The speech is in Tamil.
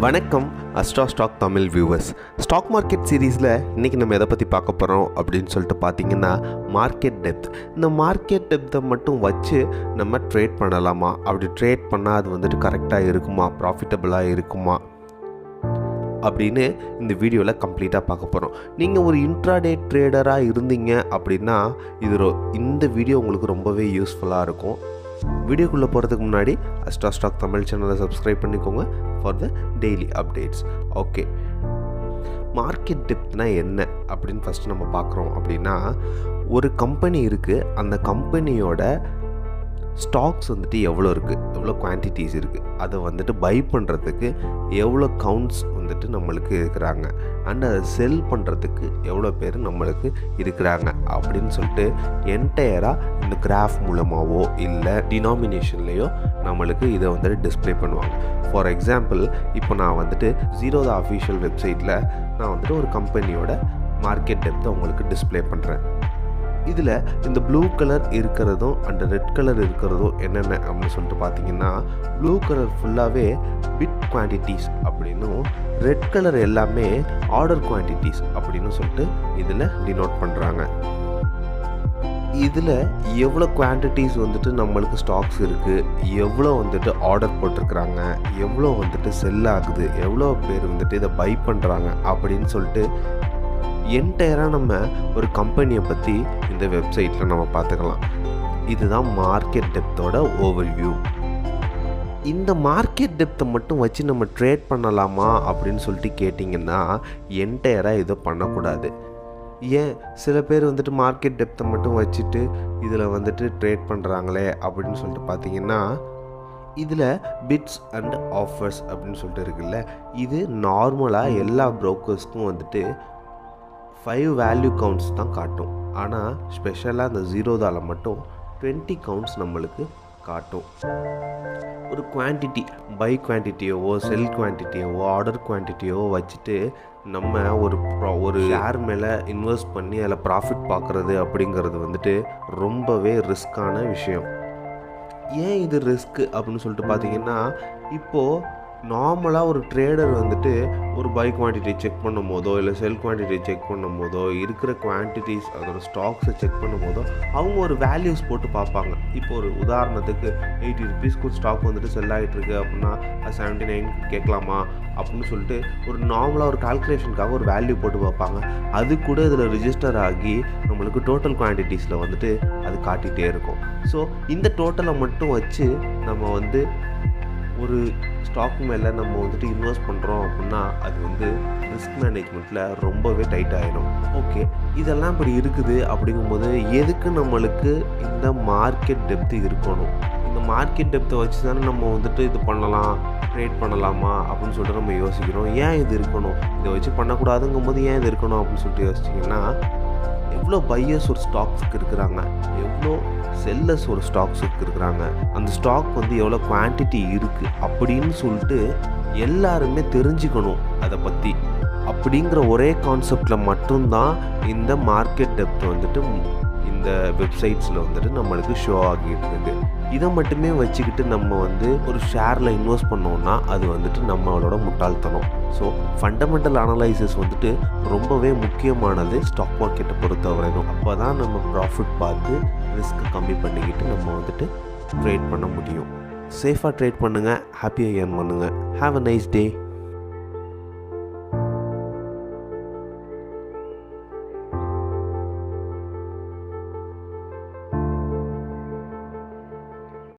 வணக்கம் Astra stock Tamil viewers. Stock market சீரீஸில் இன்றைக்கி நம்ம எதை பற்றி பார்க்க போகிறோம் அப்படின்னு சொல்லிட்டு பார்த்தீங்கன்னா மார்க்கெட் டெப்த். இந்த மார்க்கெட் டெப்த்தை மட்டும் வச்சு நம்ம ட்ரேட் பண்ணலாமா, அப்படி ட்ரேட் பண்ணால் அது வந்துட்டு கரெக்டாக இருக்குமா, ப்ராஃபிட்டபுளாக இருக்குமா அப்படின்னு இந்த வீடியோவில் கம்ப்ளீட்டாக பார்க்க போகிறோம். நீங்கள் ஒரு இன்ட்ராடே ட்ரேடராக இருந்தீங்க அப்படின்னா இந்த வீடியோ உங்களுக்கு ரொம்பவே யூஸ்ஃபுல்லாக இருக்கும். வீடியோக்குள்ளே போகிறதுக்கு முன்னாடி அஸ்ட்ரா ஸ்டாக் தமிழ் சேனலை சப்ஸ்கிரைப் பண்ணிக்கோங்க for the daily updates. Okay, market டெப்த்னா என்ன அப்படின்னு ஃபஸ்ட்டு நம்ம பார்க்குறோம். அப்படின்னா ஒரு கம்பெனி இருக்குது, அந்த கம்பெனியோட ஸ்டாக்ஸ் வந்துட்டு எவ்வளோ இருக்குது, எவ்வளோ குவான்டிட்டிஸ் இருக்குது, அதை வந்துட்டு பை பண்ணுறதுக்கு எவ்வளோ கவுண்ட்ஸ் வந்துட்டு நம்மளுக்கு இருக்கிறாங்க, அண்ட் அதை செல் பண்ணுறதுக்கு எவ்வளோ பேர் நம்மளுக்கு இருக்கிறாங்க அப்படின்னு சொல்லிட்டு என்டையராக இந்த கிராஃப் மூலமாகவோ இல்லை டினாமினேஷன்லேயோ நம்மளுக்கு இதை வந்துட்டு டிஸ்பிளே பண்ணுவாங்க. ஃபார் எக்ஸாம்பிள், இப்போ நான் வந்துட்டு ஜீரோதா அஃபிஷியல் வெப்சைட்டில் நான் வந்துட்டு ஒரு கம்பெனியோட மார்க்கெட் டெப்த்தை உங்களுக்கு டிஸ்பிளே பண்ணுறேன். இதில் இந்த ப்ளூ கலர் இருக்கிறதும் அண்ட் ரெட் கலர் இருக்கிறதும் என்னென்ன அப்படின்னு சொல்லிட்டு பார்த்தீங்கன்னா, ப்ளூ கலர் ஃபுல்லாகவே பிட் குவான்டிட்டிஸ் அப்படின்னும், ரெட் கலர் எல்லாமே ஆர்டர் குவான்டிட்டிஸ் அப்படின்னு சொல்லிட்டு இதில் டினோட் பண்ணுறாங்க. இதில் எவ்வளோ குவான்டிட்டிஸ் வந்துட்டு நம்மளுக்கு ஸ்டாக்ஸ் இருக்குது, எவ்வளோ வந்துட்டு ஆர்டர் போட்டிருக்கிறாங்க, எவ்வளோ வந்துட்டு செல் ஆகுது, எவ்வளோ பேர் வந்துட்டு இதை பை பண்ணுறாங்க அப்படின்னு சொல்லிட்டு என்டையராக நம்ம ஒரு கம்பெனியை பற்றி இந்த வெப்சைட்டில் நம்ம பார்த்துக்கலாம். இதுதான் மார்க்கெட் டெப்த்தோட ஓவர்வியூ. இந்த மார்க்கெட் டெப்த்தை மட்டும் வச்சு நம்ம ட்ரேட் பண்ணலாமா அப்படின்னு சொல்லிட்டு கேட்டிங்கன்னா, என்டையராக இதை பண்ணக்கூடாது. ஏன் சில பேர் வந்துட்டு மார்க்கெட் டெப்த்தை மட்டும் வச்சுட்டு இதில் வந்துட்டு ட்ரேட் பண்ணுறாங்களே அப்படின்னு சொல்லிட்டு பார்த்தீங்கன்னா, இதில் பிட்ஸ் அண்ட் ஆஃபர்ஸ் அப்படின்னு சொல்லிட்டு இருக்குல்ல, இது நார்மலாக எல்லா ப்ரோக்கர்ஸ்க்கும் வந்துட்டு 5 வேல்யூ கவுண்ட்ஸ் தான் காட்டும். ஆனால் ஸ்பெஷலாக அந்த ஜீரோதாவில் மட்டும் 20 கவுண்ட்ஸ் நம்மளுக்கு காட்டும். ஒரு குவான்டிட்டி, பை குவான்டிட்டியோவோ செல் குவான்டிட்டியோவோ ஆர்டர் குவான்டிட்டியோவோ வச்சுட்டு நம்ம ஒரு ஷேர் மேலே இன்வெஸ்ட் பண்ணி அதில் ப்ராஃபிட் பார்க்குறது அப்படிங்கிறது வந்துட்டு ரொம்பவே ரிஸ்க்கான விஷயம். ஏன் இது ரிஸ்க்கு அப்படின்னு சொல்லிட்டு பார்த்தீங்கன்னா, இப்போது நார்மலாக ஒரு ட்ரேடர் வந்துட்டு ஒரு பை குவான்டிட்டி செக் பண்ணும் போதோ இல்லை செல் குவான்டிட்டி செக் பண்ணும் போதோ இருக்கிற குவான்டிட்டிஸ் அதோட ஸ்டாக்ஸை செக் பண்ணும் போதோ அவங்க ஒரு வேல்யூஸ் போட்டு பார்ப்பாங்க. இப்போ ஒரு உதாரணத்துக்கு 80 ருபீஸ்க்கு ஒரு ஸ்டாக் வந்துட்டு செல் ஆகிட்டுருக்கு அப்படின்னா 79 கேட்கலாமா அப்படின்னு சொல்லிட்டு ஒரு நார்மலாக ஒரு கால்குலேஷனுக்காக ஒரு வேல்யூ போட்டு பார்ப்பாங்க. அது கூட இதில் ரிஜிஸ்டர் ஆகி நம்மளுக்கு டோட்டல் குவான்டிட்டிஸில் வந்துட்டு அது காட்டிகிட்டே இருக்கும். ஸோ இந்த டோட்டலை மட்டும் வச்சு நம்ம வந்து ஒரு ஸ்டாக் மேலே நம்ம வந்துட்டு இன்வெஸ்ட் பண்ணுறோம் அப்படின்னா அது வந்து ரிஸ்க் மேனேஜ்மெண்ட்டில் ரொம்பவே டைட் ஆகிடும். ஓகே, இதெல்லாம் இப்படி இருக்குது அப்படிங்கும்போது எதுக்கு நம்மளுக்கு இந்த மார்க்கெட் டெப்த்து இருக்கணும்? இந்த மார்க்கெட் டெப்த்தை வச்சு தானே நம்ம வந்துட்டு இது பண்ணலாம், ட்ரேட் பண்ணலாமா அப்படின்னு சொல்லிட்டு நம்ம யோசிக்கிறோம். ஏன் இது இருக்கணும், இதை வச்சு பண்ணக்கூடாதுங்கும் போது ஏன் இது இருக்கணும் அப்படின்னு சொல்லிட்டு யோசிச்சிங்கன்னா, எவ்வளோ பையர்ஸ் ஒரு ஸ்டாக்ஸுக்கு இருக்கிறாங்க, எவ்வளோ செல்லர்ஸ் ஒரு ஸ்டாக்ஸுக்கு இருக்கிறாங்க, அந்த ஸ்டாக் வந்து எவ்வளோ குவான்டிட்டி இருக்குது அப்படின்னு சொல்லிட்டு எல்லாருமே தெரிஞ்சுக்கணும் அதை பற்றி. அப்படிங்கிற ஒரே கான்செப்டில் மட்டும்தான் இந்த மார்க்கெட் டெப்த் வந்துட்டு இந்த வெப்சைட்ஸில் வந்துட்டு நம்மளுக்கு ஷோ ஆகிட்டு இருக்கு. இதை மட்டுமே வச்சுக்கிட்டு நம்ம வந்து ஒரு ஷேரில் இன்வெஸ்ட் பண்ணோம்னா அது வந்துட்டு நம்மளோட முட்டாள்தனம். ஸோ ஃபண்டமெண்டல் அனலைசிஸ் வந்துட்டு ரொம்பவே முக்கியமானது ஸ்டாக் மார்க்கெட்டை பொறுத்தவரைக்கும். அப்போ தான் நம்ம ப்ராஃபிட் பார்த்து ரிஸ்க் கம்மி பண்ணிக்கிட்டு நம்ம வந்துட்டு ட்ரேட் பண்ண முடியும். சேஃபாக ட்ரேட் பண்ணுங்கள், ஹாப்பியாக ஏர்ன் பண்ணுங்கள். Have a nice day.